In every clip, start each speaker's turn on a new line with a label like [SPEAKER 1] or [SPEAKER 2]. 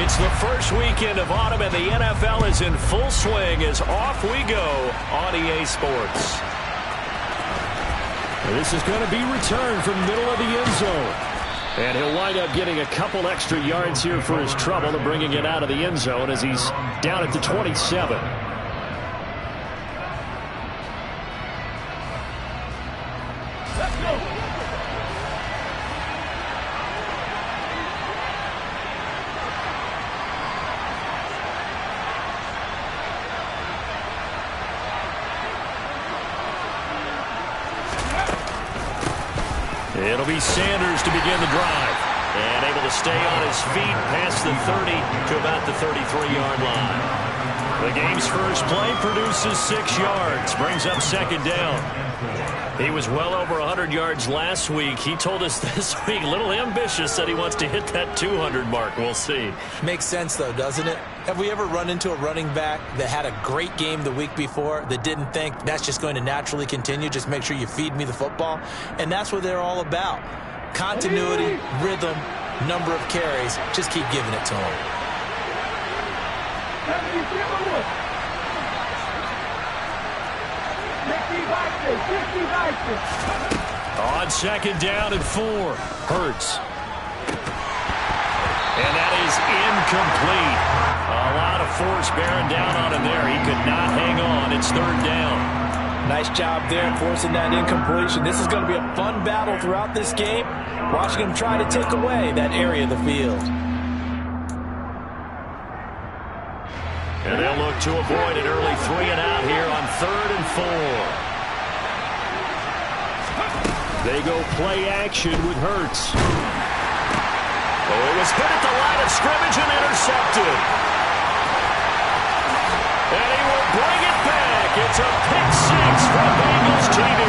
[SPEAKER 1] It's the first weekend of autumn, and the NFL is in full swing as off we go on EA Sports. And this is going to be returned from the middle of the end zone. And he'll wind up getting a couple extra yards here for his trouble and bringing it out of the end zone as he's down at the 27.
[SPEAKER 2] Let's go.
[SPEAKER 1] It'll be Sanders to begin the drive. And able to stay on his feet past the 30 to about the 33-yard line. The game's first play produces 6 yards. Brings up second down. He was well over 100 yards last week. He told us this week, a little ambitious, that he wants to hit that 200 mark. We'll see.
[SPEAKER 3] Makes sense, though, doesn't it? Have we ever run into a running back that had a great game the week before that didn't think that's just going to naturally continue? Just make sure you feed me the football. And that's what they're all about. Continuity, rhythm, number of carries. Just keep giving it to him.
[SPEAKER 1] On second down and 4. Hurts. And that is incomplete. A lot of force bearing down on him there. He could not hang on. It's third down.
[SPEAKER 3] Nice job there forcing that incompletion. This is going to be a fun battle throughout this game. Watching him try to take away that area of the field.
[SPEAKER 1] And they'll look to avoid an early 3 and out here on 3rd and 4. They go play action with Hurts. Oh, it was hit at the line of scrimmage and intercepted. And he will bring it back. It's a pick 6 from Bengals TV.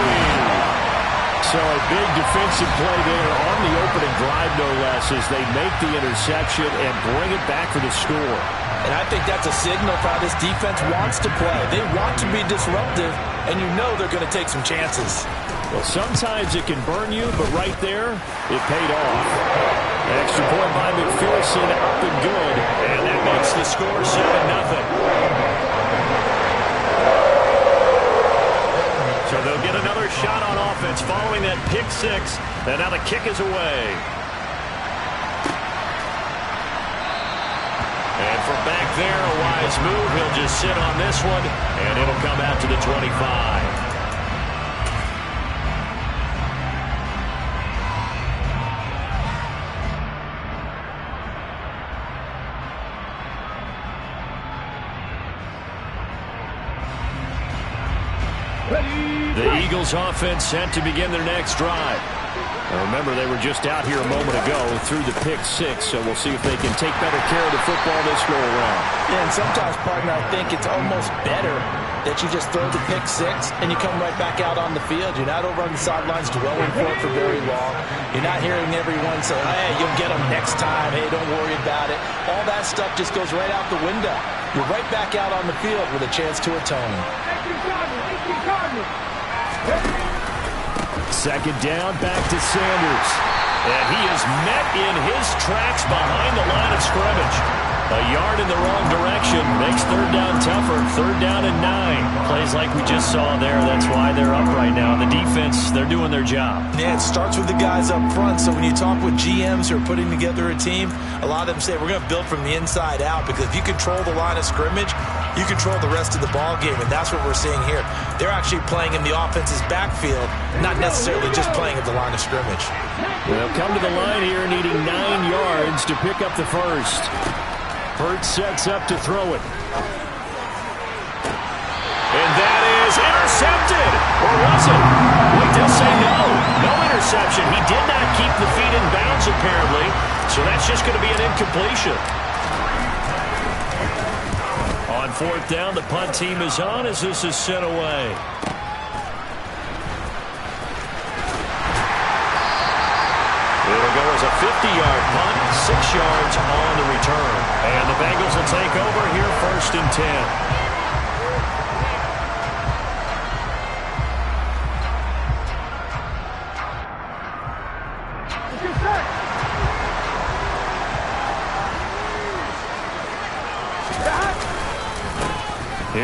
[SPEAKER 1] So a big defensive play there on the opening drive, no less, as they make the interception and bring it back for the score.
[SPEAKER 3] And I think that's a signal for how this defense wants to play. They want to be disruptive, and you know they're going to take some chances.
[SPEAKER 1] Well, sometimes it can burn you, but right there, it paid off. Extra point by McPherson, up and good. And that makes the score 7-0. So they'll get another shot on offense following that pick 6. And now the kick is away. And from back there, a wise move. He'll just sit on this one, and it'll come out to the 25. The Eagles offense set to begin their next drive. Now remember, they were just out here a moment ago through the pick 6, so we'll see if they can take better care of the football this go around.
[SPEAKER 3] Yeah, and sometimes, partner, I think it's almost better that you just throw the pick 6 and you come right back out on the field. You're not over on the sidelines dwelling for it for very long. You're not hearing everyone say, hey, you'll get them next time. Hey, don't worry about it. All that stuff just goes right out the window. You're right back out on the field with a chance to atone.
[SPEAKER 1] Second down, back to Sanders. And he is met in his tracks behind the line of scrimmage. A yard in the wrong direction makes third down tougher. Third down and 9. Plays like we just saw there. That's why they're up right now. The defense, they're doing their job.
[SPEAKER 3] Yeah, it starts with the guys up front. So when you talk with GMs who are putting together a team, a lot of them say we're going to build from the inside out, because if you control the line of scrimmage, you control the rest of the ball game, and that's what we're seeing here. They're actually playing in the offense's backfield, not necessarily just playing at the line of scrimmage.
[SPEAKER 1] They'll come to the line here needing 9 yards to pick up the first. Hurts sets up to throw it. And that is intercepted. Or was it? Wait, they'll say no. No interception. He did not keep the feet in bounds, apparently. So that's just going to be an incompletion. On fourth down, the punt team is on as this is sent away. It'll go as a 50-yard punt, 6 yards on the return. And the Bengals will take over here first and 10.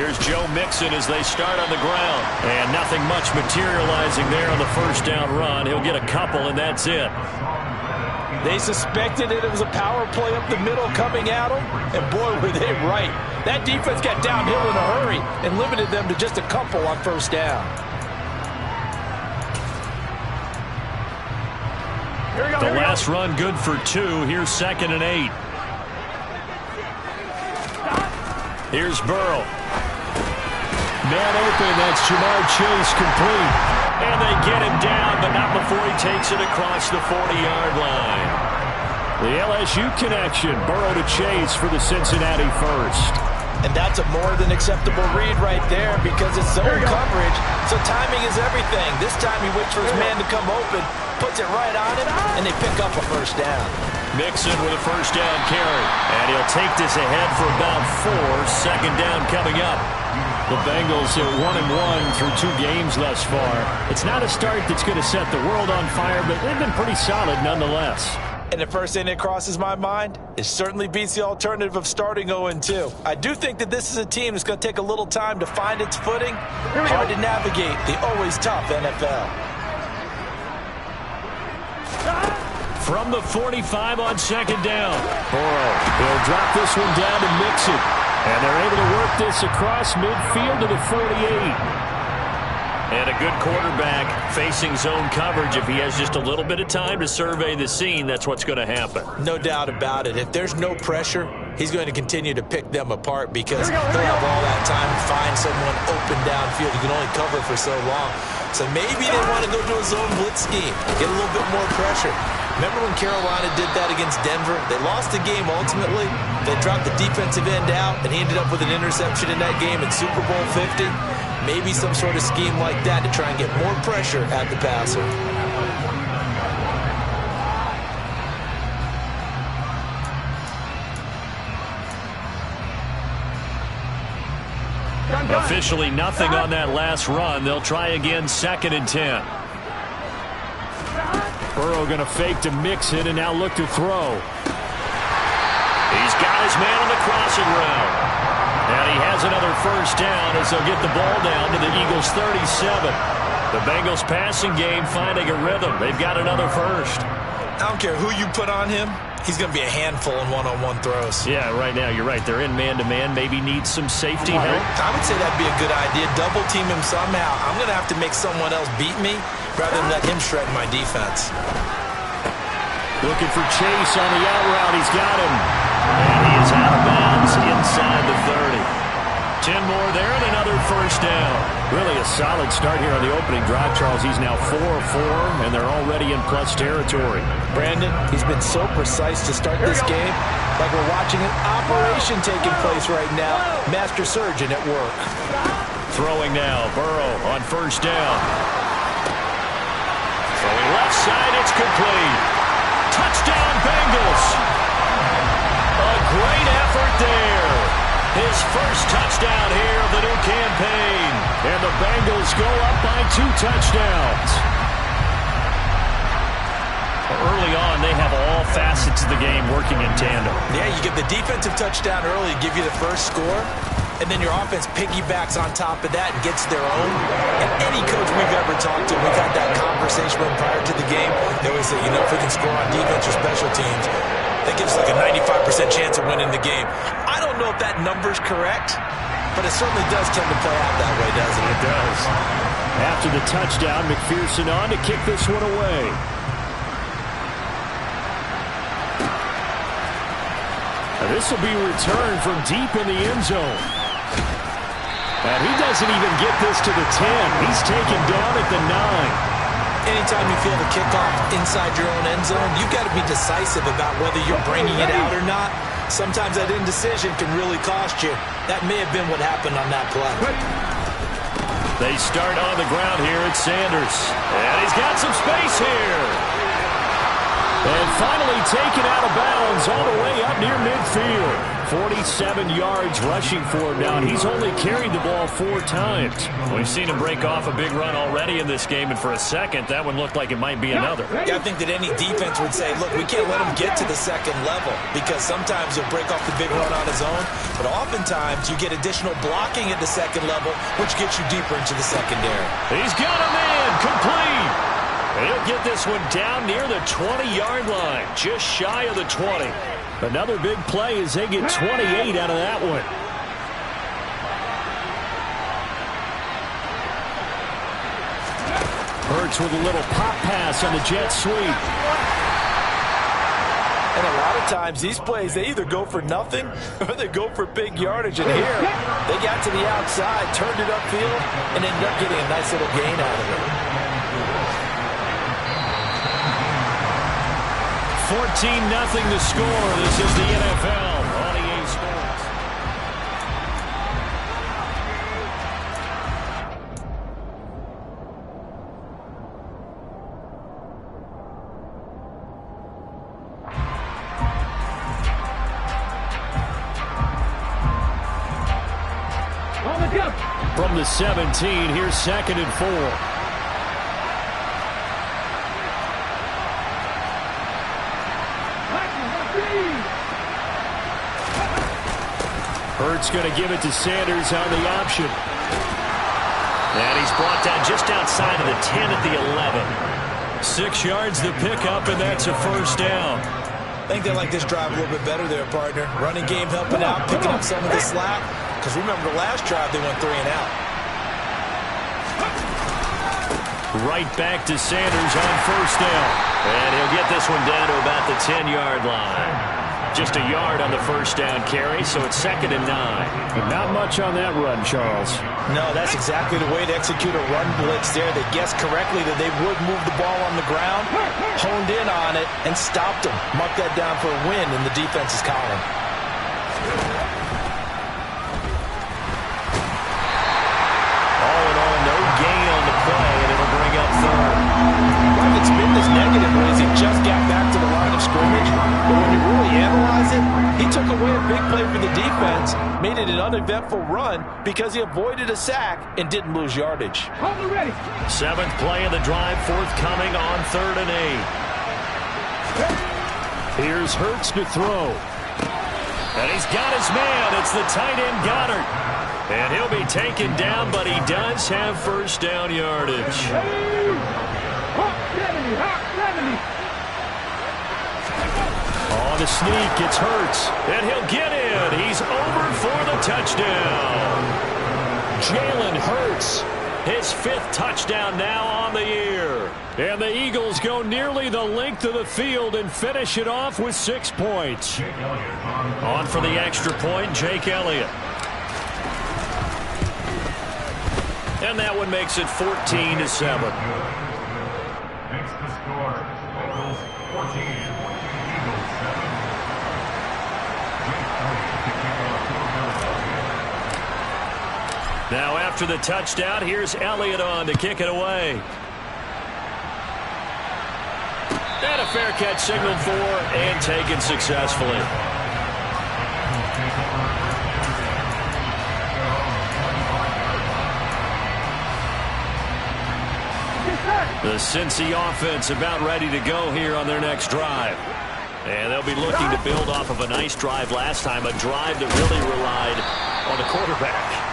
[SPEAKER 1] Here's Joe Mixon as they start on the ground. And nothing much materializing there on the first down run. He'll get a couple, and that's it.
[SPEAKER 3] They suspected it was a power play up the middle coming at them, and boy, were they right. That defense got downhill in a hurry and limited them to just a couple on first down.
[SPEAKER 1] The last run good for 2. Here's 2nd and 8. Here's Burrow. Man open, that's Jamar Chase complete. And they get him down, but not before he takes it across the 40-yard line. The LSU connection, Burrow to Chase for the Cincinnati first.
[SPEAKER 3] And that's a more than acceptable read right there because it's zone coverage, so timing is everything. This time he waits for his man to come open, puts it right on him, and they pick up a first down.
[SPEAKER 1] Mixon with a first down carry. And he'll take this ahead for about 4. 2nd down coming up. The Bengals are 1-1 through 2 games thus far. It's not a start that's going to set the world on fire, but they've been pretty solid nonetheless.
[SPEAKER 3] And the first thing that crosses my mind, it certainly beats the alternative of starting 0-2. I do think that this is a team that's going to take a little time to find its footing. Hard to navigate the always tough NFL.
[SPEAKER 1] From the 45 on 2nd down. Burrow, he'll drop this one down to Mixon. And they're able to work this across midfield to the 48. And a good quarterback facing zone coverage. If he has just a little bit of time to survey the scene, that's what's going to happen.
[SPEAKER 3] No doubt about it. If there's no pressure, he's going to continue to pick them apart because he'll have all that time to find someone open downfield. He can only cover for so long. So maybe they want to go to a zone blitz scheme, get a little bit more pressure. Remember when Carolina did that against Denver? They lost the game ultimately. They dropped the defensive end out, and he ended up with an interception in that game in Super Bowl 50. Maybe some sort of scheme like that to try and get more pressure at the passer.
[SPEAKER 1] Officially nothing on that last run. They'll try again 2nd and 10. Burrow going to fake to Mixon and now look to throw. He's got his man on the crossing route. And he has another first down as they'll get the ball down to the Eagles' 37. The Bengals passing game finding a rhythm. They've got another first.
[SPEAKER 3] I don't care who you put on him. He's going to be a handful in one-on-one throws.
[SPEAKER 1] Yeah, right now, you're right. They're in man-to-man. Maybe needs some safety help.
[SPEAKER 3] I would say that'd be a good idea. Double team him somehow. I'm going to have to make someone else beat me rather than let him shred my defense.
[SPEAKER 1] Looking for Chase on the out route. He's got him. And he is out of bounds inside the 30. 10 more there and another first down. Really a solid start here on the opening drive, Charles. He's now 4 of 4, and they're already in plus territory.
[SPEAKER 3] Brandon, he's been so precise to start this game, like we're watching an operation taking place right now. Master surgeon at work.
[SPEAKER 1] Throwing now, Burrow on first down. Throwing left side, it's complete. Touchdown, Bengals. A great effort there. His first touchdown here of the new campaign. And the Bengals go up by 2 touchdowns. Early on, they have all facets of the game working in tandem.
[SPEAKER 3] Yeah, you get the defensive touchdown early to give you the first score, and then your offense piggybacks on top of that and gets their own. And any coach we've ever talked to, we've had that conversation prior to the game. They always say, you know, if we can score on defense or special teams, that gives like a 95% chance of winning the game. I don't know if that number's correct, but it certainly does tend to play out that way, doesn't it?
[SPEAKER 1] It does. After the touchdown, McPherson on to kick this one away. And this will be returned from deep in the end zone. And he doesn't even get this to the 10. He's taken down at the 9.
[SPEAKER 3] Anytime you feel the kickoff inside your own end zone, you've got to be decisive about whether you're bringing it out or not. Sometimes that indecision can really cost you. That may have been what happened on that play.
[SPEAKER 1] They start on the ground here at Sanders. And he's got some space here. And finally taken out of bounds all the way up near midfield. 47 yards rushing for him now, and he's only carried the ball 4 times. We've seen him break off a big run already in this game, and for a second, that one looked like it might be another.
[SPEAKER 3] Yeah, I think that any defense would say, look, we can't let him get to the second level, because sometimes he'll break off the big run on his own, but oftentimes you get additional blocking at the second level, which gets you deeper into the secondary.
[SPEAKER 1] He's got a man complete. And he'll get this one down near the 20-yard line, just shy of the 20. Another big play as they get 28 out of that one. Hurts with a little pop pass on the jet sweep.
[SPEAKER 3] And a lot of times these plays, they either go for nothing or they go for big yardage. And here, they got to the outside, turned it upfield, and ended up getting a nice little gain out of it.
[SPEAKER 1] 14-0 the score. This is the NFL on EA Sports. From the 17, here's 2nd and 4. Hurts going to give it to Sanders on the option. And he's brought down just outside of the 10 at the 11. 6 yards the pickup, and that's a first down.
[SPEAKER 3] I think they like this drive a little bit better there, partner. Running game helping out, picking up some of the slack. Because remember, the last drive they went 3 and out.
[SPEAKER 1] Right back to Sanders on first down. And he'll get this one down to about the 10-yard line. Just a yard on the first down carry, so it's 2nd and 9. But not much on that run, Charles.
[SPEAKER 3] No, that's exactly the way to execute a run blitz there. They guessed correctly that they would move the ball on the ground, honed in on it, and stopped them. Mark that down for a win in the defense's column.
[SPEAKER 1] All in all, no gain on the play, and it'll bring up 3rd.
[SPEAKER 3] It's been this negative ways he just got back to the line of scrimmage, but when you really analyze it, he took away a big play for the defense, made it an uneventful run because he avoided a sack and didn't lose yardage.
[SPEAKER 1] 7th play of the drive forthcoming on 3rd and 8. Here's Hurts to throw. And he's got his man. It's the tight end Goddard. And he'll be taken down, but he does have first down yardage. On the sneak, it's Hurts, and he'll get in. He's over for the touchdown. Jalen Hurts, his 5th touchdown now on the year. And the Eagles go nearly the length of the field and finish it off with 6 points. On for the extra point, Jake Elliott. And that one makes it 14-7. Now after the touchdown, here's Elliott on to kick it away. And a fair catch signaled for and taken successfully. The Cincy offense about ready to go here on their next drive. And they'll be looking to build off of a nice drive last time, a drive that really relied on the quarterback.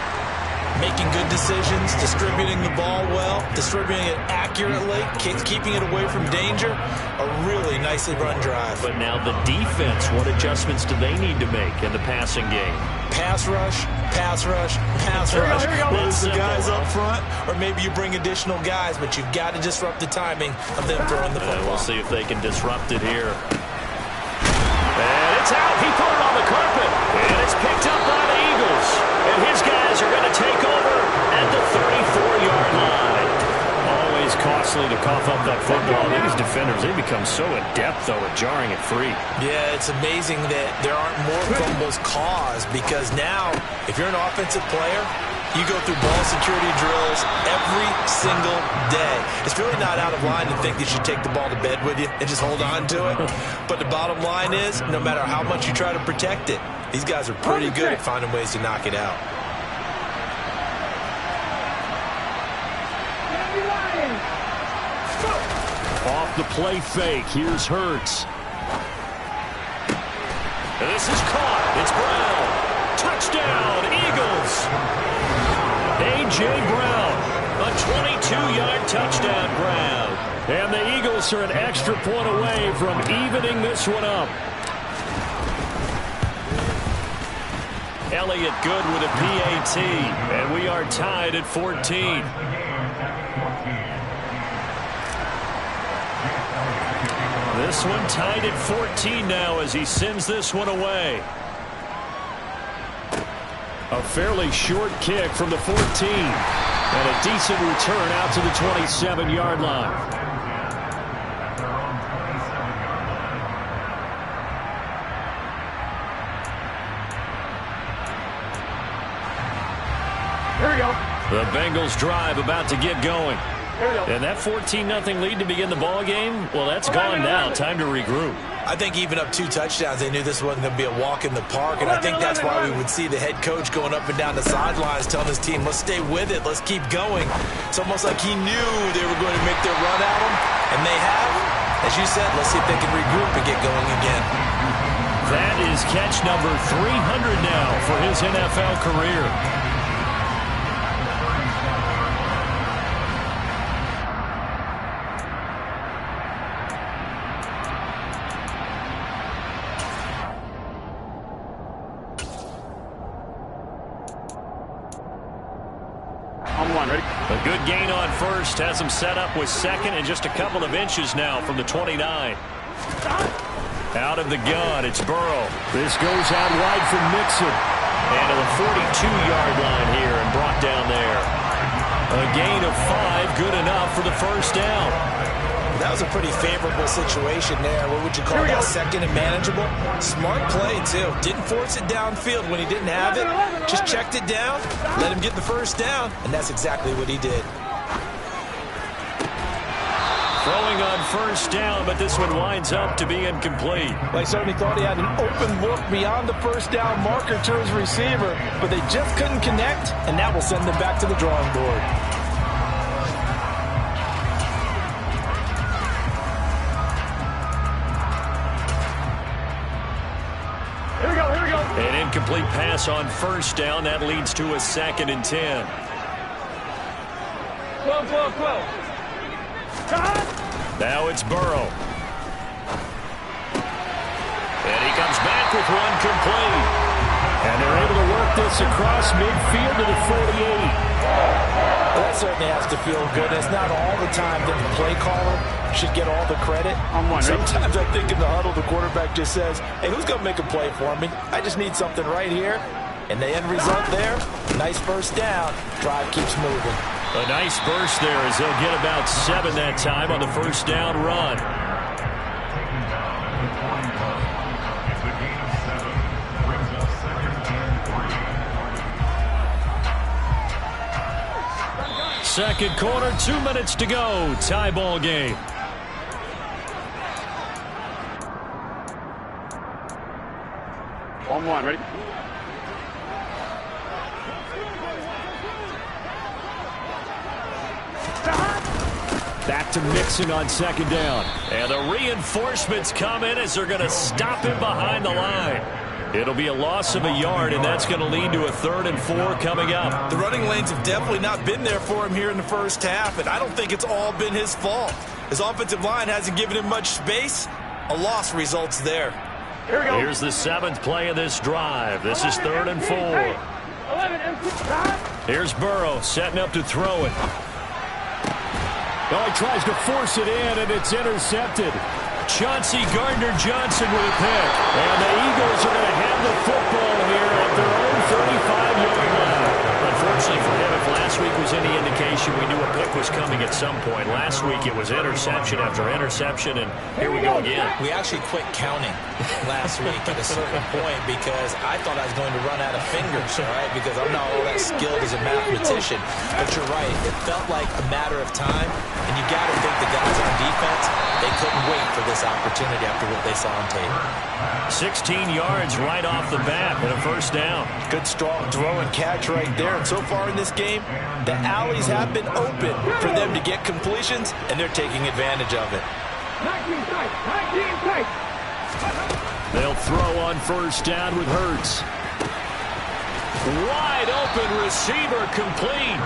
[SPEAKER 3] Making good decisions, distributing the ball well, distributing it accurately, keeping it away from danger. A really nicely run drive.
[SPEAKER 1] But now the defense, what adjustments do they need to make in the passing game?
[SPEAKER 3] Pass rush, pass rush, pass rush. Whether it's the guys up front, or maybe you bring additional guys, but you've got to disrupt the timing of them throwing the football.
[SPEAKER 1] We'll see if they can disrupt it here. And it's out. He put it on the carpet. And it's picked up by the Eagles. And his guys are going to take over at the 34-yard line. Always costly to cough up that football. These defenders, they become so adept, though, at jarring it free.
[SPEAKER 3] Yeah, it's amazing that there aren't more fumbles caused, because now, if you're an offensive player, You go through ball security drills every single day. It's really not out of line to think that you should take the ball to bed with you and just hold on to it. But the bottom line is, no matter how much you try to protect it, these guys are pretty good at finding ways to knock it out.
[SPEAKER 1] Off the play fake. Here's Hurts. And this is caught. It's Brown. Touchdown, Eagles. A.J. Brown, a 22-yard touchdown grab. And the Eagles are an extra point away from evening this one up. Elliott good with a PAT, and we are tied at 14. This one tied at 14 now as he sends this one away. A fairly short kick from the 14. And a decent return out to the 27-yard line.
[SPEAKER 2] Here we go.
[SPEAKER 1] The Bengals drive about to get going. And that 14-0 lead to begin the ball game, well, that's gone now. Time to regroup.
[SPEAKER 3] I think even up 2 touchdowns, they knew this wasn't going to be a walk in the park, and I think that's why we would see the head coach going up and down the sidelines telling his team, let's stay with it, let's keep going. It's almost like he knew they were going to make their run at him, and they have. As you said, let's see if they can regroup and get going again.
[SPEAKER 1] That is catch number 300 now for his NFL career. A good gain on first has him set up with second and just a couple of inches now from the 29. Out of the gun, it's Burrow. This goes out wide from Mixon. And to the 42-yard line here and brought down there. A gain of 5, good enough for the first down.
[SPEAKER 3] That was a pretty favorable situation there. What would you call that? Second and manageable? Smart play, too. Didn't force it downfield when he didn't have it. Just checked it down, let him get the first down, and that's exactly what he did.
[SPEAKER 1] Throwing on first down, but this one winds up to be incomplete.
[SPEAKER 3] Well, he certainly thought he had an open look beyond the first down marker to his receiver, but they just couldn't connect, and that will send them back to the drawing board.
[SPEAKER 1] An incomplete pass on first down. That leads to a 2nd and 10.
[SPEAKER 2] 12.
[SPEAKER 1] Now it's Burrow. And he comes back with one complete. And they're able to work this across midfield to the 48.
[SPEAKER 3] Well, that certainly has to feel good. It's not all the time that the play caller should get all the credit. Sometimes I think in the huddle, the quarterback just says, hey, who's going to make a play for me? I just need something right here. And the end result there, nice first down. Drive keeps moving.
[SPEAKER 1] A nice burst there as they'll get about 7 that time on the first down run. Second quarter, 2 minutes to go. Tie ball game.
[SPEAKER 2] On 1, ready?
[SPEAKER 1] Back to Mixon on second down. And the reinforcements come in as they're going to stop him behind the line. It'll be a loss of a yard, and that's going to lead to a 3rd and 4 coming up.
[SPEAKER 3] The running lanes have definitely not been there for him here in the first half, and I don't think it's all been his fault. His offensive line hasn't given him much space. A loss results there.
[SPEAKER 2] Here we go.
[SPEAKER 1] Here's the 7th play of this drive. This is 3rd and 4.
[SPEAKER 2] 11 and 6.
[SPEAKER 1] Here's Burrow setting up to throw it. Oh, he tries to force it in, and it's intercepted. Chauncey Gardner-Johnson with a pick. And the Eagles are going to have the football here at their own 35-yard line. Unfortunately for him, if last week was any indication, situation, we knew a pick was coming at some point. Last week it was interception after interception, and here we go again.
[SPEAKER 3] We actually quit counting last week at a certain point because I thought I was going to run out of fingers, all right, because I'm not all that skilled as a mathematician. But you're right. It felt like a matter of time, and you got to think the guys on defense, they couldn't wait for this opportunity after what they saw on tape.
[SPEAKER 1] 16 yards right off the bat and a first down.
[SPEAKER 3] Good strong throw and catch right there. And so far in this game, the alleys have been open for them to get completions, and they're taking advantage of it.
[SPEAKER 2] 19 tight. 19 tight.
[SPEAKER 1] They'll throw on first down with Hurts. Wide open receiver complete.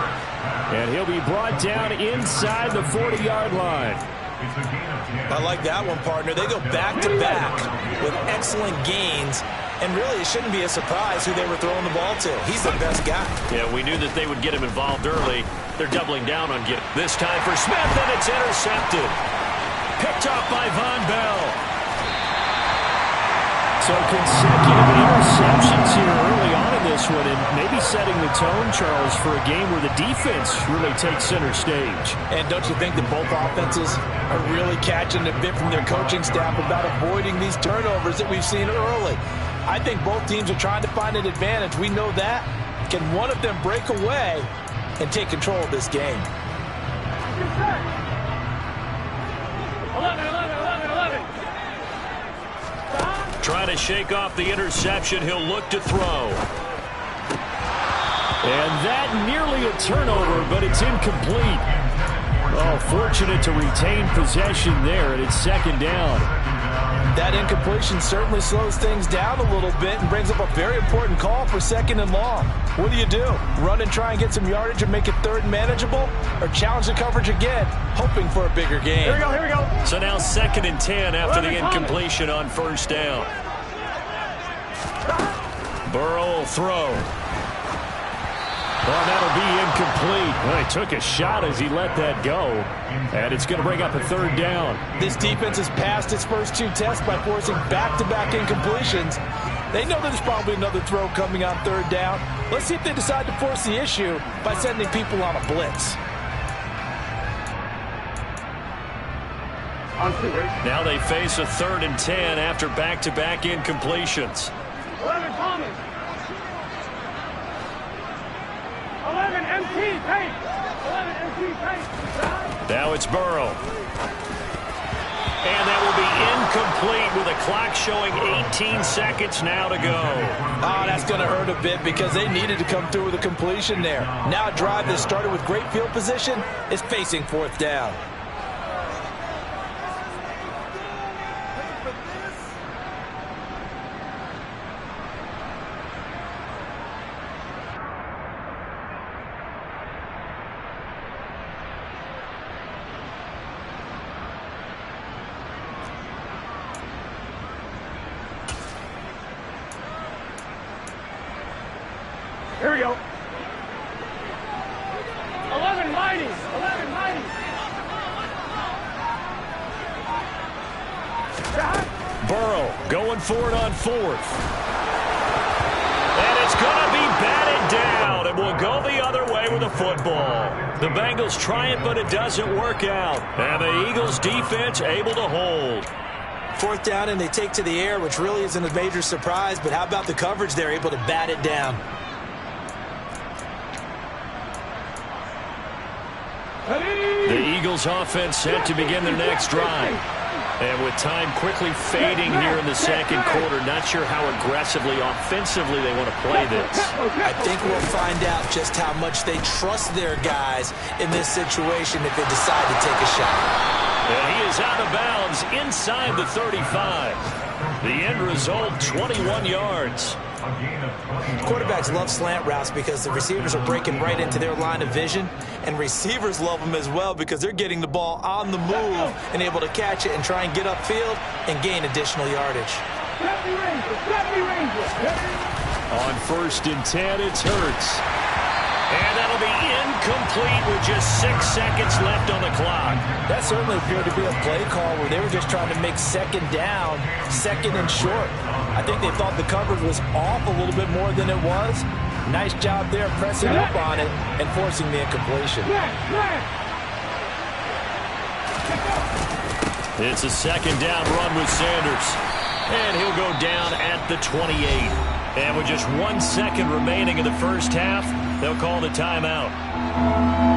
[SPEAKER 1] And he'll be brought down inside the 40-yard line.
[SPEAKER 3] I like that one, partner. They go back-to-back with excellent gains, and really it shouldn't be a surprise who they were throwing the ball to. He's the best guy.
[SPEAKER 1] Yeah, we knew that they would get him involved early. They're doubling down on get this time for Smith, and it's intercepted. Picked off by Von Bell. So consecutive interceptions here early on in this one, and maybe setting the tone, Charles, for a game where the defense really takes center stage.
[SPEAKER 3] And don't you think that both offenses are really catching a bit from their coaching staff about avoiding these turnovers that we've seen early? I think both teams are trying to find an advantage. We know that. Can one of them break away and take control of this game?
[SPEAKER 2] 11, 11, 11, 11.
[SPEAKER 1] Trying to shake off the interception. He'll look to throw. And that nearly a turnover, but it's incomplete. Oh, fortunate to retain possession there, and it's second down.
[SPEAKER 3] That incompletion certainly slows things down a little bit and brings up a very important call for second and long. What do? Run and try and get some yardage and make it third and manageable? Or challenge the coverage again, hoping for a bigger gain?
[SPEAKER 2] Here we go, here we go.
[SPEAKER 1] So now second and 10 after the incompletion on first down. Burrow will throw. Well, that'll be incomplete. Well, he took a shot as he let that go. And it's going to bring up a third down.
[SPEAKER 3] This defense has passed its first two tests by forcing back-to-back incompletions. They know there's probably another throw coming on third down. Let's see if they decide to force the issue by sending people on a blitz.
[SPEAKER 1] Now they face a third and 10 after back-to-back incompletions.
[SPEAKER 2] 11 Thomas. 11 MT tight. 11 MT tight.
[SPEAKER 1] Now it's Burrow. And that will be incomplete with a clock showing 18 seconds now to go.
[SPEAKER 3] Oh, that's going to hurt a bit because they needed to come through with a completion there. Now a drive that started with great field position is facing fourth down.
[SPEAKER 2] Here we go. 11 mighty. 11 mighty.
[SPEAKER 1] Burrow going for it on fourth. And it's going to be batted down, and we'll go the other way with the football. The Bengals try it, but it doesn't work out. And the Eagles defense able to hold.
[SPEAKER 3] Fourth down, and they take to the air, which really isn't a major surprise, but how about the coverage? They're able to bat it down.
[SPEAKER 1] The Eagles offense set to begin their next drive. And with time quickly fading here in the second quarter, not sure how aggressively, offensively they want to play this.
[SPEAKER 3] I think we'll find out just how much they trust their guys in this situation if they decide to take a shot.
[SPEAKER 1] And he is out of bounds inside the 35. The end result, 21 yards.
[SPEAKER 3] Quarterbacks love slant routes because the receivers are breaking right into their line of vision, and receivers love them as well because they're getting the ball on the move and able to catch it and try and get upfield and gain additional yardage.
[SPEAKER 1] On first and 10, it's Hurts. And that'll be incomplete with just 6 seconds left on the clock.
[SPEAKER 3] That certainly appeared to be a play call where they were just trying to make second down, second and short. I think they thought the coverage was off a little bit more than it was, Nice job there pressing up on it and forcing the incompletion.
[SPEAKER 1] It's a second down run with Sanders. And he'll go down at the 28. And with just 1 second remaining in the first half, they'll call the timeout.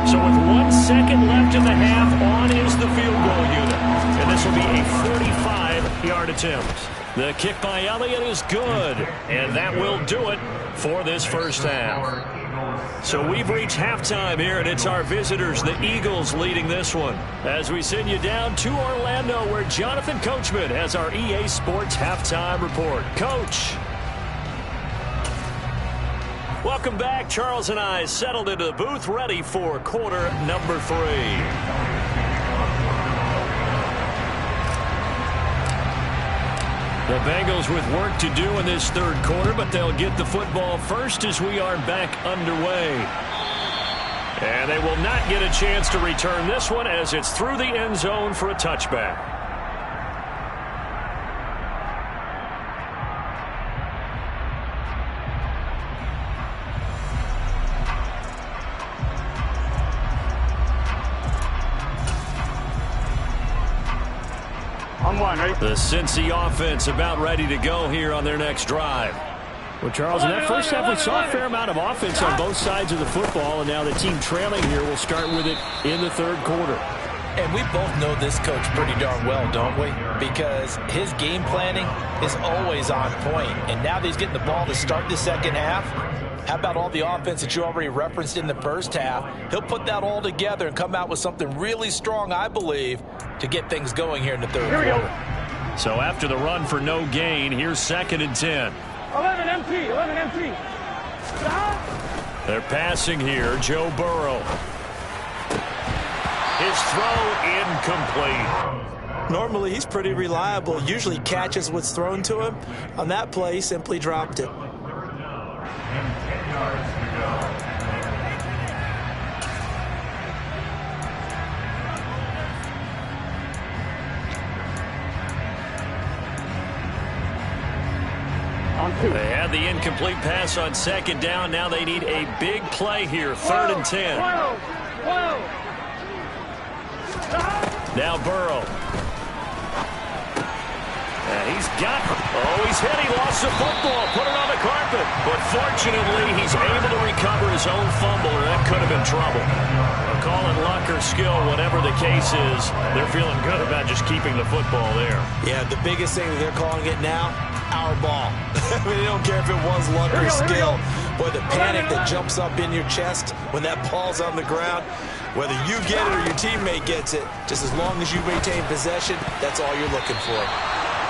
[SPEAKER 1] So with 1 second left in the half, on is the field goal unit. And this will be a 45-yard attempt. The kick by Elliott is good. And that will do it for this first half. So we've reached halftime here, and it's our visitors, the Eagles, leading this one. As we send you down to Orlando, where Jonathan Coachman has our EA Sports halftime report. Coach. Welcome back. Charles and I settled into the booth, ready for quarter number 3. The Bengals with work to do in this third quarter, but they'll get the football first as we are back underway. And they will not get a chance to return this one as it's through the end zone for a touchback. The Cincy offense about ready to go here on their next drive.
[SPEAKER 4] Well, Charles, in that first half, we saw a fair amount of offense on both sides of the football, and now the team trailing here will start with it in the third quarter.
[SPEAKER 3] And we both know this coach pretty darn well, don't we? Because his game planning is always on point. And now that he's getting the ball to start the second half, how about all the offense that you already referenced in the first half? He'll put that all together and come out with something really strong, I believe, to get things going here in the third quarter.
[SPEAKER 1] So after the run for no gain, here's 2nd and 10.
[SPEAKER 2] 11 empty, 11 empty.
[SPEAKER 1] They're passing here. Joe Burrow. His throw incomplete.
[SPEAKER 3] Normally, he's pretty reliable. Usually catches what's thrown to him. On that play, simply dropped it.
[SPEAKER 1] They had the incomplete pass on 2nd down. Now they need a big play here. 3rd and 10. Now Burrow. And he's got it. Oh, he's hit. He lost the football. Put it on the carpet. But fortunately, he's able to recover his own fumble, or that could have been trouble. Call it luck or skill, whatever the case is, they're feeling good about just keeping the football there.
[SPEAKER 3] Yeah, the biggest thing that they're calling it now, our ball. I mean, they don't care if it was luck or skill. Boy, the panic that jumps up in your chest when that ball's on the ground, whether you get it or your teammate gets it, just as long as you maintain possession, that's all you're looking for.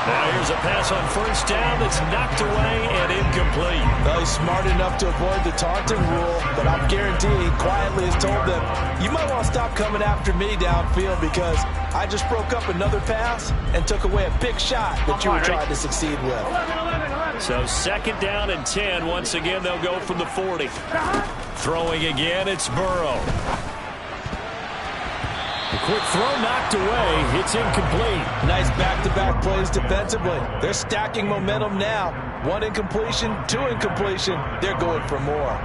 [SPEAKER 1] Now here's a pass on 1st down that's knocked away and incomplete.
[SPEAKER 3] Well, he's smart enough to avoid the taunting rule, but I'm guaranteeing he quietly has told them, you might want to stop coming after me downfield because I just broke up another pass and took away a big shot that you were trying to succeed with.
[SPEAKER 1] So 2nd down and 10. Once again, they'll go from the 40. Throwing again, it's Burrow.
[SPEAKER 4] A quick throw knocked away. It's incomplete.
[SPEAKER 3] Nice back-to-back plays defensively. They're stacking momentum now. 1 incompletion, 2 incompletion. They're going for more.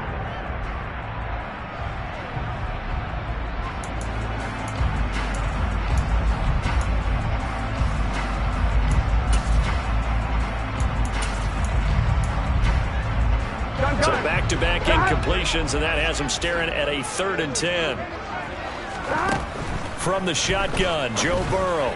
[SPEAKER 1] So back-to-back incompletions, and that has them staring at a 3rd and 10. From the shotgun, Joe Burrow.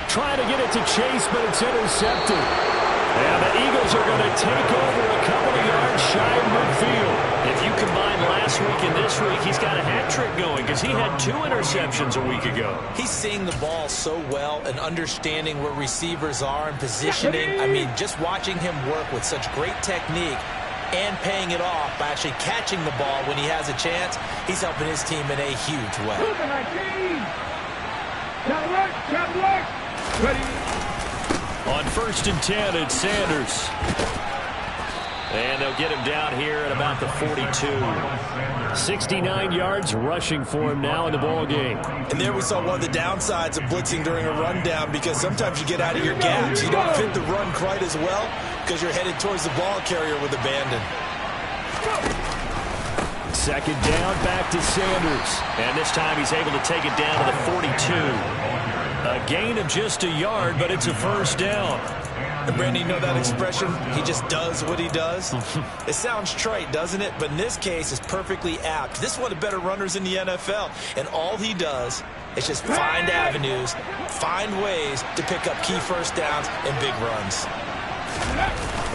[SPEAKER 4] Trying to get it to Chase, but it's intercepted.
[SPEAKER 1] And the Eagles are going to take over a couple of yards shy of midfield. If you combine last week and this week, he's got a hat trick going because he had 2 interceptions a week ago.
[SPEAKER 3] He's seeing the ball so well and understanding where receivers are and positioning. I mean, just watching him work with such great technique and paying it off by actually catching the ball when he has a chance, he's helping his team in a huge way.
[SPEAKER 1] On 1st and 10, it's Sanders. And they'll get him down here at about the 42.
[SPEAKER 4] 69 yards rushing for him now in the ball game.
[SPEAKER 3] And there we saw one of the downsides of blitzing during a rundown because sometimes you get out of your gaps. You don't fit the run quite as well because you're headed towards the ball carrier with abandon.
[SPEAKER 4] Second down, back to Sanders.
[SPEAKER 1] And this time he's able to take it down to the 42. A gain of just a yard, but it's a first down.
[SPEAKER 3] And Brandon, you know that expression, he just does what he does? It sounds trite, doesn't it? But in this case, it's perfectly apt. This is one of the better runners in the NFL. And all he does is just find avenues, find ways to pick up key first downs and big runs.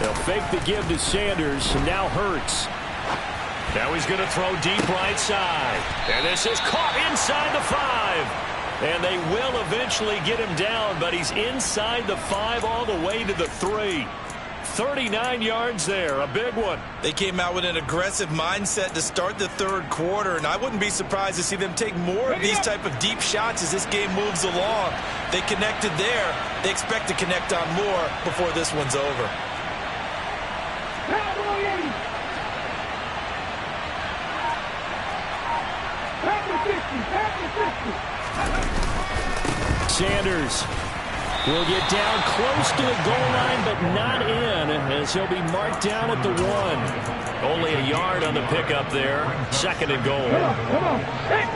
[SPEAKER 4] They'll fake the give to Sanders, and now Hurts.
[SPEAKER 1] Now he's going to throw deep right side. And this is caught inside the 5. And they will eventually get him down, but he's inside the 5 all the way to the 3. 39 yards there, a big one.
[SPEAKER 3] They came out with an aggressive mindset to start the third quarter, and I wouldn't be surprised to see them take more of these type of deep shots as this game moves along. They connected there. They expect to connect on more before this one's over.
[SPEAKER 4] Sanders will get down close to the goal line, but not in, as he'll be marked down at the 1.
[SPEAKER 1] Only a yard on the pickup there. Second and goal.
[SPEAKER 2] Come on. Hey.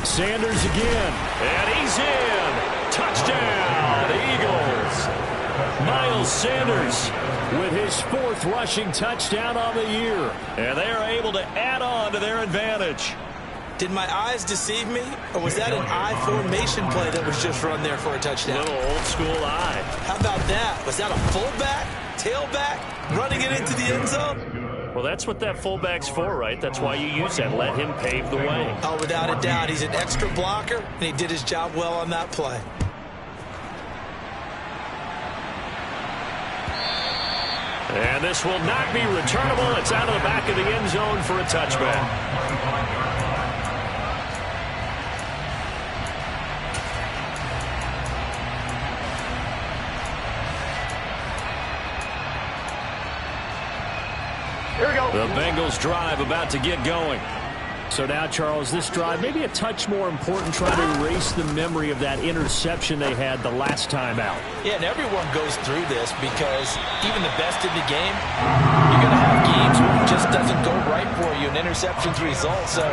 [SPEAKER 4] Sanders again.
[SPEAKER 1] And he's in. Touchdown, Eagles.
[SPEAKER 4] Miles Sanders with his 4th rushing touchdown on the year.
[SPEAKER 1] And they are able to add on to their advantage.
[SPEAKER 3] Did my eyes deceive me, or was that an I formation play that was just run there for a touchdown?
[SPEAKER 1] Little old school eye.
[SPEAKER 3] How about that? Was that a fullback, tailback, running it into the end zone?
[SPEAKER 1] Well, that's what that fullback's for, right? That's why you use that. Let him pave the way.
[SPEAKER 3] Oh, without a doubt. He's an extra blocker, and he did his job well on that play.
[SPEAKER 1] And this will not be returnable. It's out of the back of the end zone for a touchback.
[SPEAKER 2] Here we go.
[SPEAKER 1] The Bengals drive about to get going.
[SPEAKER 4] So now, Charles, this drive maybe a touch more important, trying to erase the memory of that interception they had the last time out.
[SPEAKER 3] Yeah, and everyone goes through this because even the best in the game, you're going to have games where it just doesn't go right for you and interceptions result. So,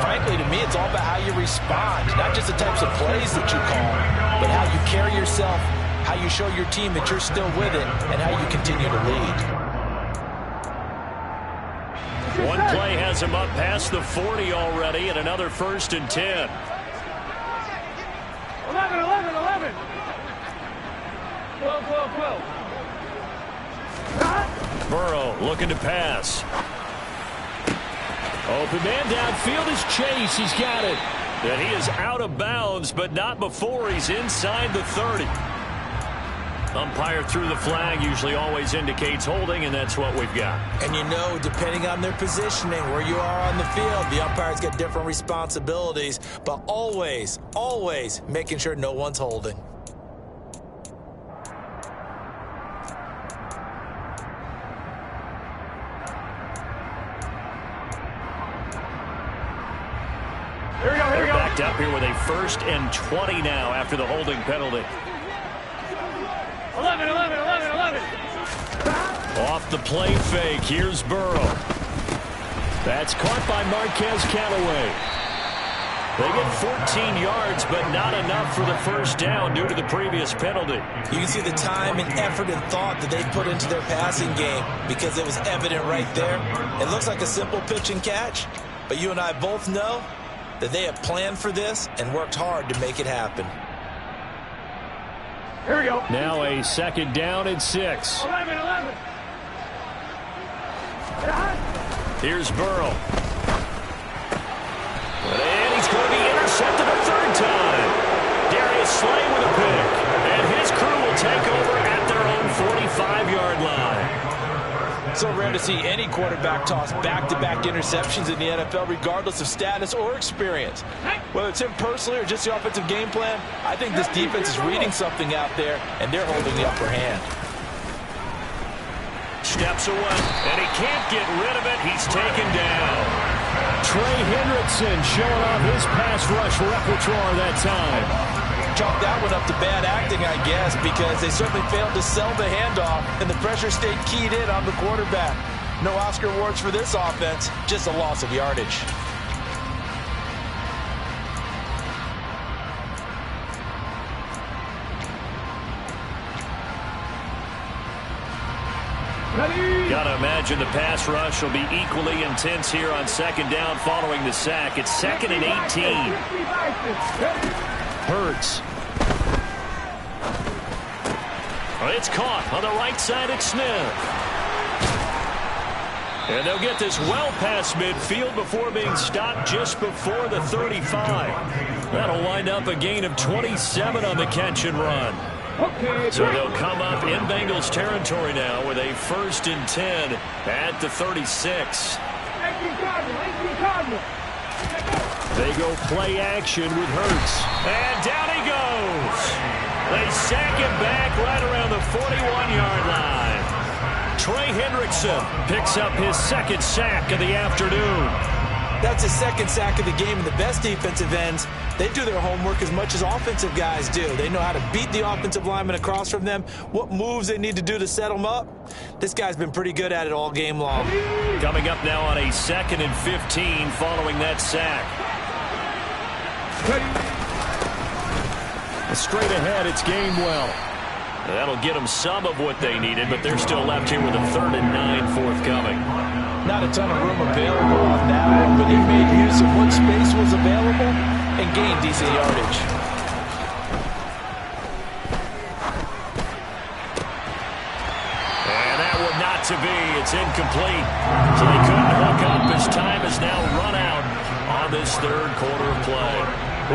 [SPEAKER 3] frankly, to me, it's all about how you respond, not just the types of plays that you call, but how you carry yourself, how you show your team that you're still with it, and how you continue to lead.
[SPEAKER 1] One play has him up past the 40 already, and another 1st and 10.
[SPEAKER 2] 11.
[SPEAKER 1] Burrow looking to pass.
[SPEAKER 4] Open man downfield is Chase. He's got it.
[SPEAKER 1] And he is out of bounds, but not before he's inside the 30. Umpire threw the flag, usually always indicates holding, and that's what we've got.
[SPEAKER 3] And you know, depending on their positioning, where you are on the field, the umpires get different responsibilities, but always, always making sure no one's holding.
[SPEAKER 2] Here we go.
[SPEAKER 1] They're backed up here with a 1st and 20 now after the holding penalty.
[SPEAKER 2] 11.
[SPEAKER 1] Off the play fake, here's Burrow.
[SPEAKER 4] That's caught by Marquez Callaway.
[SPEAKER 1] They get 14 yards, but not enough for the first down due to the previous penalty.
[SPEAKER 3] You can see the time and effort and thought that they put into their passing game because it was evident right there. It looks like a simple pitch and catch, but you and I both know that they have planned for this and worked hard to make it happen.
[SPEAKER 2] Here we go.
[SPEAKER 4] Now a 2nd down and 6.
[SPEAKER 2] 11.
[SPEAKER 1] Here's Burrow. And he's going to be intercepted a 3rd time. Darius Slay with a pick. And his crew will take over at their own 45-yard line.
[SPEAKER 3] So rare to see any quarterback toss back-to-back interceptions in the NFL, regardless of status or experience. Whether it's him personally or just the offensive game plan, I think this defense is reading something out there, and they're holding the upper hand.
[SPEAKER 1] Steps away, and he can't get rid of it. He's taken down.
[SPEAKER 4] Trey Hendrickson showing off his pass rush repertoire that time.
[SPEAKER 3] chalk that one up to bad acting, I guess, because they certainly failed to sell the handoff, and the pressure stayed keyed in on the quarterback. No Oscar awards for this offense, just a loss of yardage.
[SPEAKER 1] Got to imagine the pass rush will be equally intense here on second down following the sack. It's 2nd and 18.
[SPEAKER 4] Hurts.
[SPEAKER 1] It's caught on the right side at Smith. And they'll get this well past midfield before being stopped just before the 35. That'll wind up a gain of 27 on the catch and run. So they'll come up in Bengals territory now with a 1st and 10 at the 36.
[SPEAKER 4] They go play action with Hurts.
[SPEAKER 1] And down he goes. They sack him back right around the 41-yard line. Trey Hendrickson picks up his 2nd sack of the afternoon.
[SPEAKER 3] That's his 2nd sack of the game, and the best defensive ends, they do their homework as much as offensive guys do. They know how to beat the offensive lineman across from them, what moves they need to do to set them up. This guy's been pretty good at it all game long.
[SPEAKER 1] Coming up now on a 2nd and 15 following that sack.
[SPEAKER 4] Straight ahead, it's Gainwell.
[SPEAKER 1] That'll get them some of what they needed, but they're still left here with a 3rd and 9 forthcoming.
[SPEAKER 3] Not a ton of room available on that one, but he made use of what space was available and gained decent yardage.
[SPEAKER 1] And that one not to be. It's incomplete. So they couldn't hook up as time has now run out on this 3rd quarter of play.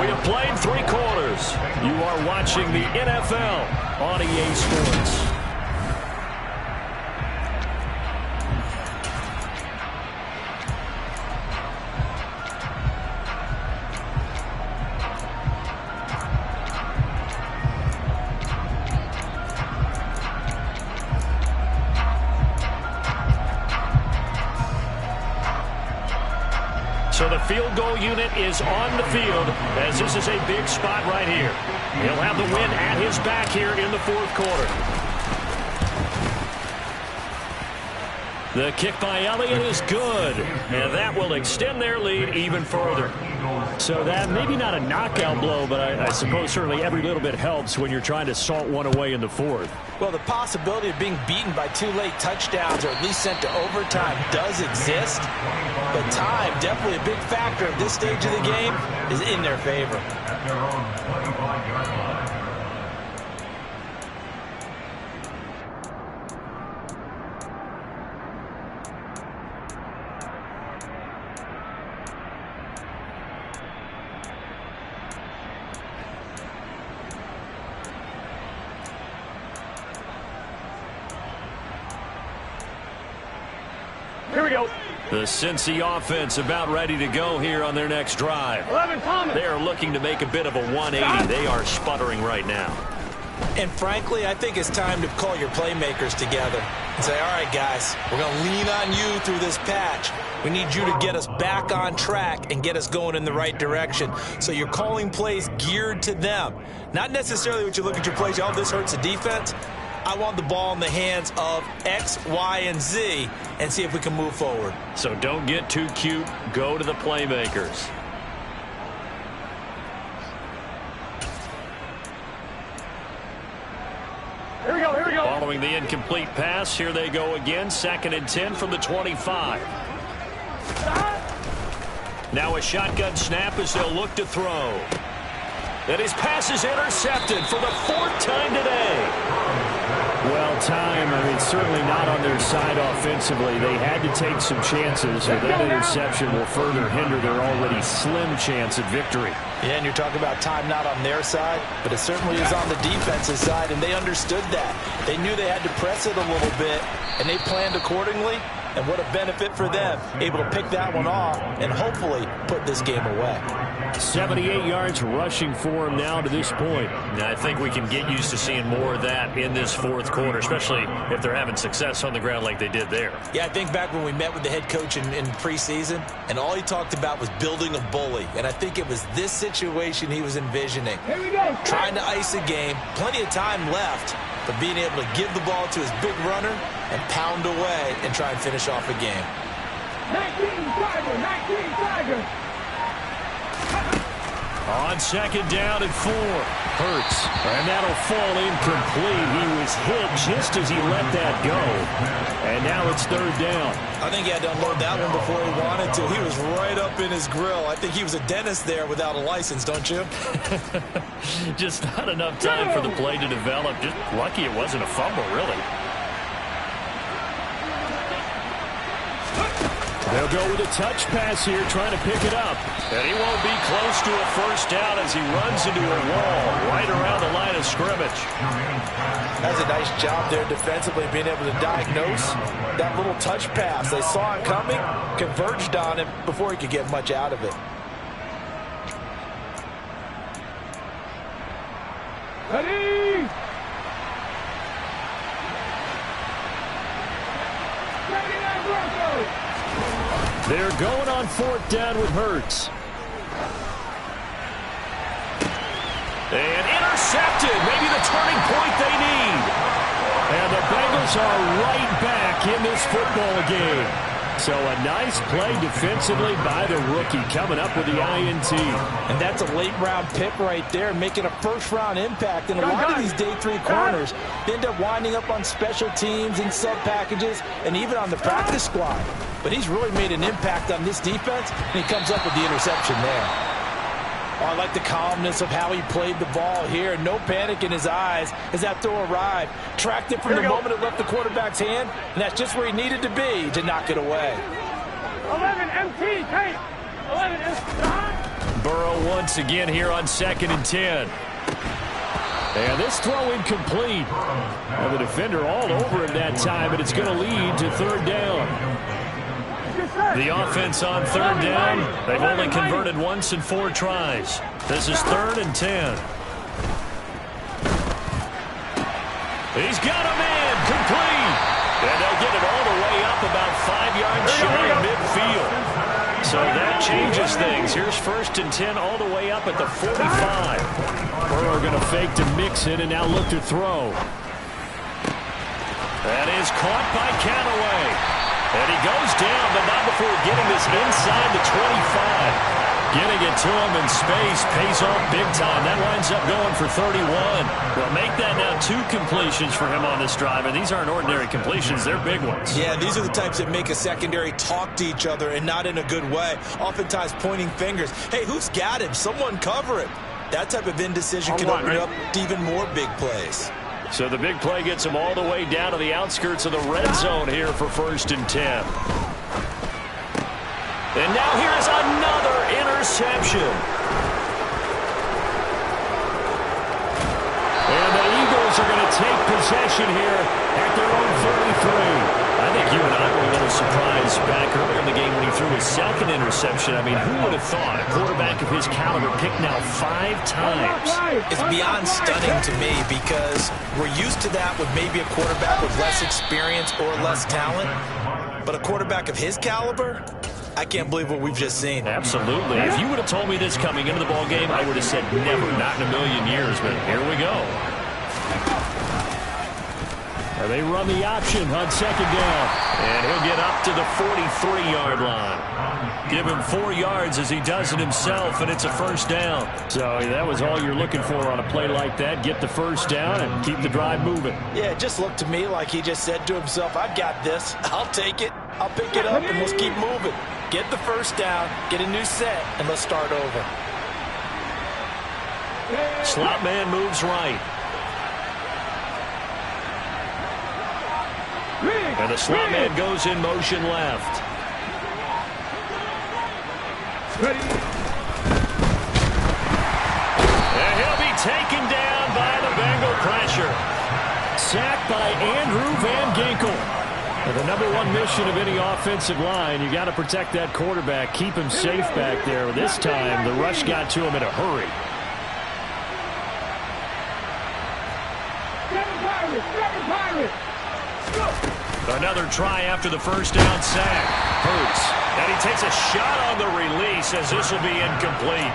[SPEAKER 1] We have played 3 quarters. You are watching the NFL on EA Sports. So the field goal unit is on the field as this is a big spot right here. He'll have the win at his back here in the 4th quarter. The kick by Elliott is good, and that will extend their lead even further.
[SPEAKER 4] So that maybe not a knockout blow, but I suppose certainly every little bit helps when you're trying to salt one away in the 4th.
[SPEAKER 3] Well, the possibility of being beaten by 2 late touchdowns or at least sent to overtime does exist, but time, definitely a big factor at this stage of the game, is in their favor.
[SPEAKER 2] Here we go.
[SPEAKER 1] The Cincy offense about ready to go here on their next drive.
[SPEAKER 2] 11, Thomas.
[SPEAKER 1] They are looking to make a bit of a 180. They are sputtering right now.
[SPEAKER 3] And frankly, I think it's time to call your playmakers together and say, all right, guys, we're going to lean on you through this patch. We need you to get us back on track and get us going in the right direction. So you're calling plays geared to them. Not necessarily what you look at your plays, oh, this hurts the defense. I want the ball in the hands of X, Y, and Z and see if we can move forward.
[SPEAKER 1] So don't get too cute. Go to the playmakers.
[SPEAKER 2] Here we go, here we go.
[SPEAKER 1] Following the incomplete pass, here they go again. 2nd and 10 from the 25. Now a shotgun snap as they'll look to throw. And his pass is intercepted for the 4th time today.
[SPEAKER 4] Well, time, I mean, certainly not on their side offensively. They had to take some chances, and that interception will further hinder their already slim chance at victory.
[SPEAKER 3] Yeah, and you're talking about time not on their side, but it certainly is on the defensive side, and they understood that. They knew they had to press it a little bit, and they planned accordingly, And what a benefit for them, able to pick that one off and hopefully put this game away.
[SPEAKER 4] 78 yards rushing for him now to this point.
[SPEAKER 1] I think we can get used to seeing more of that in this fourth quarter, especially if they're having success on the ground like they did there.
[SPEAKER 3] Yeah, I think back when we met with the head coach in preseason, and all he talked about was building a bully. And I think it was this situation he was envisioning.
[SPEAKER 2] Here we go.
[SPEAKER 3] Trying to ice a game, plenty of time left, but being able to give the ball to his big runner and pound away and try and finish off a game.
[SPEAKER 2] 19 Tiger.
[SPEAKER 1] On second down and 4. Hurts.
[SPEAKER 4] And that'll fall incomplete. He was hit just as he let that go. And now it's third down.
[SPEAKER 3] I think he had to unload that one before he wanted to. He was right up in his grill. I think he was a dentist there without a license, don't you?
[SPEAKER 1] Just not enough time for the play to develop. Just lucky it wasn't a fumble, really.
[SPEAKER 4] They'll go with a touch pass here, trying to pick it up.
[SPEAKER 1] And he won't be close to a first down as he runs into a wall right around the line of scrimmage.
[SPEAKER 3] That's a nice job there defensively, being able to diagnose that little touch pass. They saw it coming, converged on him before he could get much out of it.
[SPEAKER 2] Ready.
[SPEAKER 4] They're going on fourth down with Hurts.
[SPEAKER 1] And intercepted. Maybe the turning point they need.
[SPEAKER 4] And the Bengals are right back in this football game. So a nice play defensively by the rookie, coming up with the INT.
[SPEAKER 3] And that's a late-round pick right there, making a first-round impact. And a lot of these day 3 corners end up winding up on special teams and sub-packages and even on the practice squad. But he's really made an impact on this defense, and he comes up with the interception there. Oh, I like the calmness of how he played the ball here. No panic in his eyes as that throw arrived. Tracked it from the moment it left the quarterback's hand, and that's just where he needed to be to knock it away.
[SPEAKER 2] 11 MT, Kate. 11 MT.
[SPEAKER 1] Burrow once again here on second and 10.
[SPEAKER 4] And this throw incomplete. And the defender all over him that time, but it's going to lead to third down.
[SPEAKER 1] The offense on third down. They've only converted once in 4 tries. This is third and 10. He's got a man complete. And they'll get it all the way up about 5 yards shy of midfield. So that changes things. Here's first and 10 all the way up at the 45.
[SPEAKER 4] Burrow going to fake to mix it and now look to throw.
[SPEAKER 1] That is caught by Callaway. And he goes down, but not before getting this inside the 25. Getting it to him in space pays off big time. That winds up going for 31. Well, make that now 2 completions for him on this drive, and these aren't ordinary completions. They're big ones.
[SPEAKER 3] Yeah, these are the types that make a secondary talk to each other and not in a good way. Oftentimes pointing fingers. Hey, who's got him? Someone cover him. That type of indecision can open up to even more big plays.
[SPEAKER 1] So the big play gets him all the way down to the outskirts of the red zone here for first and 10. And now here's another interception.
[SPEAKER 4] And the Eagles are going to take possession here at their own 33.
[SPEAKER 1] I think you and I were a little surprised back earlier in the game when he threw his second interception. I mean, who would have thought a quarterback of his caliber picked now 5 times?
[SPEAKER 3] It's beyond stunning to me because we're used to that with maybe a quarterback with less experience or less talent. But a quarterback of his caliber, I can't believe what we've just seen.
[SPEAKER 1] Absolutely. If you would have told me this coming into the ball game, I would have said never, not in a million years. But here we go.
[SPEAKER 4] They run the option on second down.
[SPEAKER 1] And he'll get up to the 43-yard line. Give him 4 yards as he does it himself, and it's a first down.
[SPEAKER 4] So that was all you're looking for on a play like that. Get the first down and keep the drive moving.
[SPEAKER 3] Yeah, it just looked to me like he just said to himself, I've got this. I'll take it. I'll pick it up, and let's keep moving. Get the first down, get a new set, and let's start over.
[SPEAKER 1] Slot man moves right. And the slot man goes in motion left. And he'll be taken down by the Bengal pressure.
[SPEAKER 4] Sacked by Andrew Van Ginkel. The number one mission of any offensive line, you got to protect that quarterback, keep him safe back there. This time, the rush got to him in a hurry.
[SPEAKER 1] Another try after the first down sack. Hurts. And he takes a shot on the release as this will be incomplete.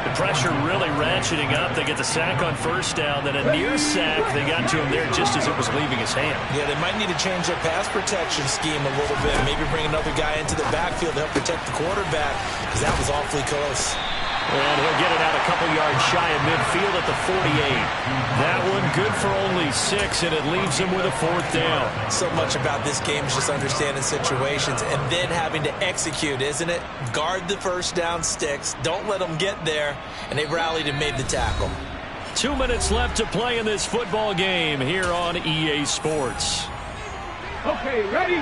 [SPEAKER 1] The pressure really ratcheting up. They get the sack on first down. Then a near sack. They got to him there just as it was leaving his hand.
[SPEAKER 3] Yeah, they might need to change their pass protection scheme a little bit. Maybe bring another guy into the backfield to help protect the quarterback, because that was awfully close.
[SPEAKER 1] And he'll get it out a couple yards shy of midfield at the 48. That one good for only 6, and it leaves him with a 4th down.
[SPEAKER 3] So much about this game is just understanding situations and then having to execute, isn't it? Guard the first down sticks. Don't let them get there. And they rallied and made the tackle.
[SPEAKER 1] 2 minutes left to play in this football game here on EA Sports.
[SPEAKER 2] Okay, ready?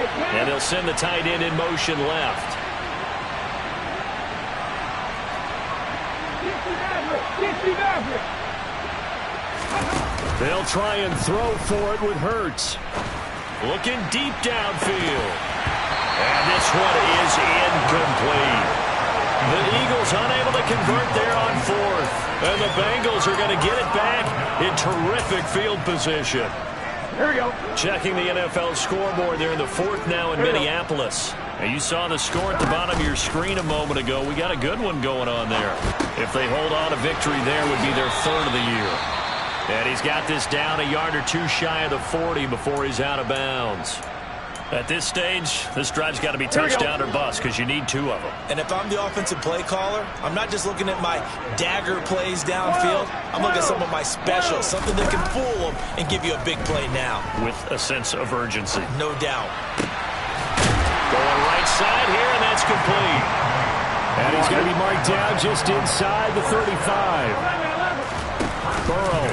[SPEAKER 1] And they'll send the tight end in motion left. They'll try and throw for it with Hurts. Looking deep downfield. And this one is incomplete. The Eagles unable to convert there on 4th. And the Bengals are going to get it back in terrific field position.
[SPEAKER 2] Here we go.
[SPEAKER 1] Checking the NFL scoreboard there in the 4th now in Minneapolis. Now you saw the score at the bottom of your screen a moment ago. We got a good one going on there. If they hold on, a victory there would be their 3rd of the year. And he's got this down a yard or 2 shy of the 40 before he's out of bounds. At this stage, this drive's got to be touchdown or bust because you need 2 of them.
[SPEAKER 3] And if I'm the offensive play caller, I'm not just looking at my dagger plays downfield. I'm looking at some of my specials, something that can fool them and give you a big play now.
[SPEAKER 1] With a sense of urgency.
[SPEAKER 3] No doubt.
[SPEAKER 1] Going right side here, and that's complete.
[SPEAKER 4] And he's going to be marked down just inside the 35. Burrow.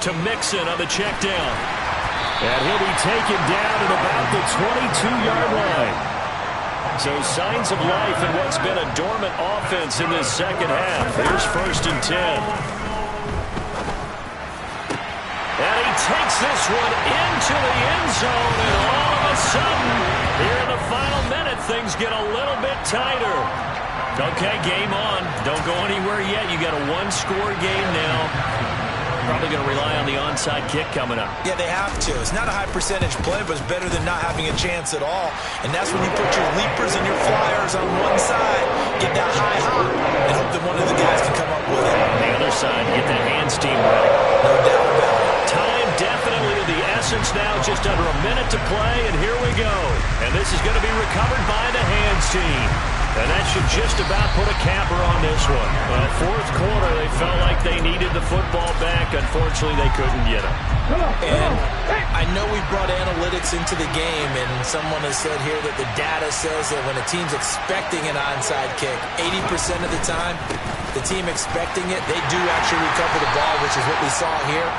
[SPEAKER 4] To Mixon on the check down. And he'll be taken down at about the 22-yard line. So signs of life in what's been a dormant offense in this second half. Here's 1st and 10. And he takes this one into the end zone. And all of a sudden, here in the final minute, things get a little bit tighter. Okay, game on. Don't go anywhere yet. You got a 1-score game now. Probably going to rely on the onside kick coming up.
[SPEAKER 3] Yeah, they have to. It's not a high percentage play, but it's better than not having a chance at all. And that's when you put your leapers and your flyers on one side, get that high hop, and hope that one of the guys can come up with it.
[SPEAKER 1] On the other side, get that hands team ready.
[SPEAKER 3] No doubt about it.
[SPEAKER 1] Time definitely of the essence now. Just under a minute to play, and here we go. And this is going to be recovered by the hands team. And that should just about put a capper on this one. Well, 4th quarter, they felt like they needed the football back. Unfortunately, they couldn't get it.
[SPEAKER 3] And I know we brought analytics into the game, and someone has said here that the data says that when a team's expecting an onside kick, 80% of the time, the team expecting it, they do actually recover the ball, which is what we saw here.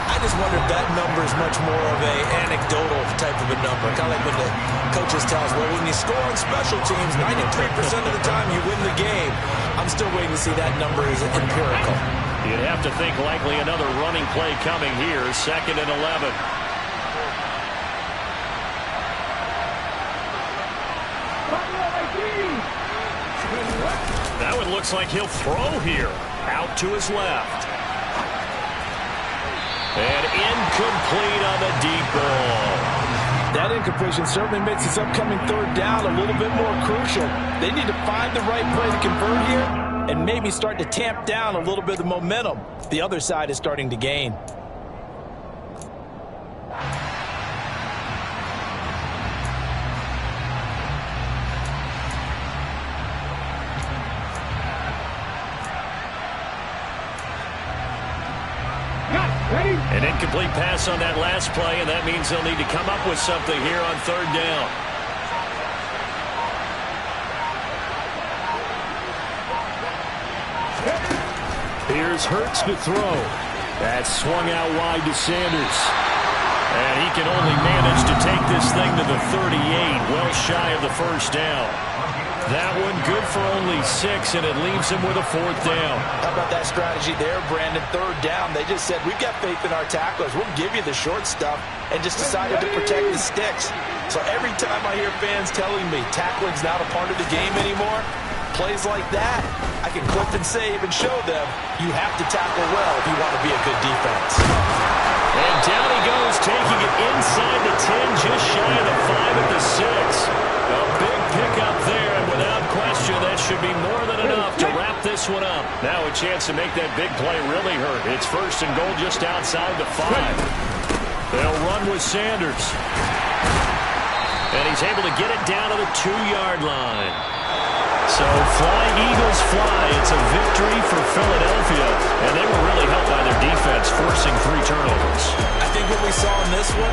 [SPEAKER 3] I just wonder if that number is much more of a anecdotal type of a number. Kind of like when the coaches tell us, well, when you score on special teams, 93% of the time you win the game. I'm still waiting to see that number is empirical.
[SPEAKER 1] You'd have to think likely another running play coming here. 2nd and 11. That one looks like he'll throw here. Out to his left. And incomplete on the deep ball.
[SPEAKER 3] That incompletion certainly makes this upcoming 3rd down a little bit more crucial. They need to find the right play to convert here and maybe start to tamp down a little bit of the momentum the other side is starting to gain.
[SPEAKER 1] An incomplete pass on that last play, and that means they'll need to come up with something here on 3rd down.
[SPEAKER 4] Here's Hurts to throw. That swung out wide to Sanders.
[SPEAKER 1] And he can only manage to take this thing to the 38, well shy of the 1st down. That one good for only 6, and it leaves him with a 4th down.
[SPEAKER 3] How about that strategy there, Brandon? 3rd down. They just said, we've got faith in our tacklers. We'll give you the short stuff, and just decided to protect the sticks. So every time I hear fans telling me tackling's not a part of the game anymore, plays like that, I can clip and save and show them you have to tackle well if you want to be a good defense.
[SPEAKER 1] And down he goes, taking it inside the 10, just shy of the 5 at the 6. A big pickup there, and without question, that should be more than enough to wrap this one up. Now a chance to make that big play really hurt. It's 1st and goal just outside the 5. They'll run with Sanders. And he's able to get it down to the 2-yard line. So fly, Eagles fly. It's a victory for Philadelphia. And they were really helped by their defense, forcing 3 turnovers.
[SPEAKER 3] I think what we saw in this one,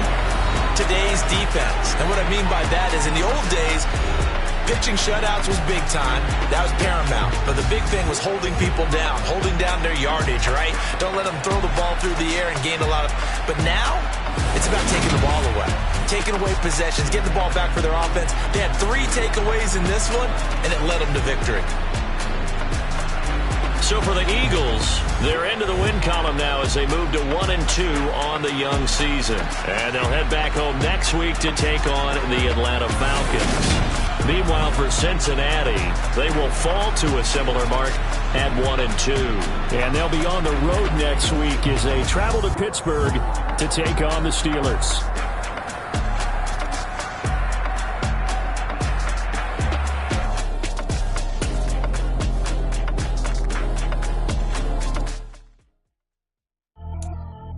[SPEAKER 3] today's defense. And what I mean by that is in the old days, pitching shutouts was big time. That was paramount. But the big thing was holding people down, holding down their yardage, right? Don't let them throw the ball through the air and gain a lot of... But now, it's about taking the ball away. Taking away possessions, getting the ball back for their offense. They had 3 takeaways in this one, and it led them to victory.
[SPEAKER 1] So for the Eagles, they're into the win column now as they move to 1-2 on the young season. And they'll head back home next week to take on the Atlanta Falcons. Meanwhile, for Cincinnati, they will fall to a similar mark at 1-2. And they'll be on the road next week as they travel to Pittsburgh to take on the Steelers.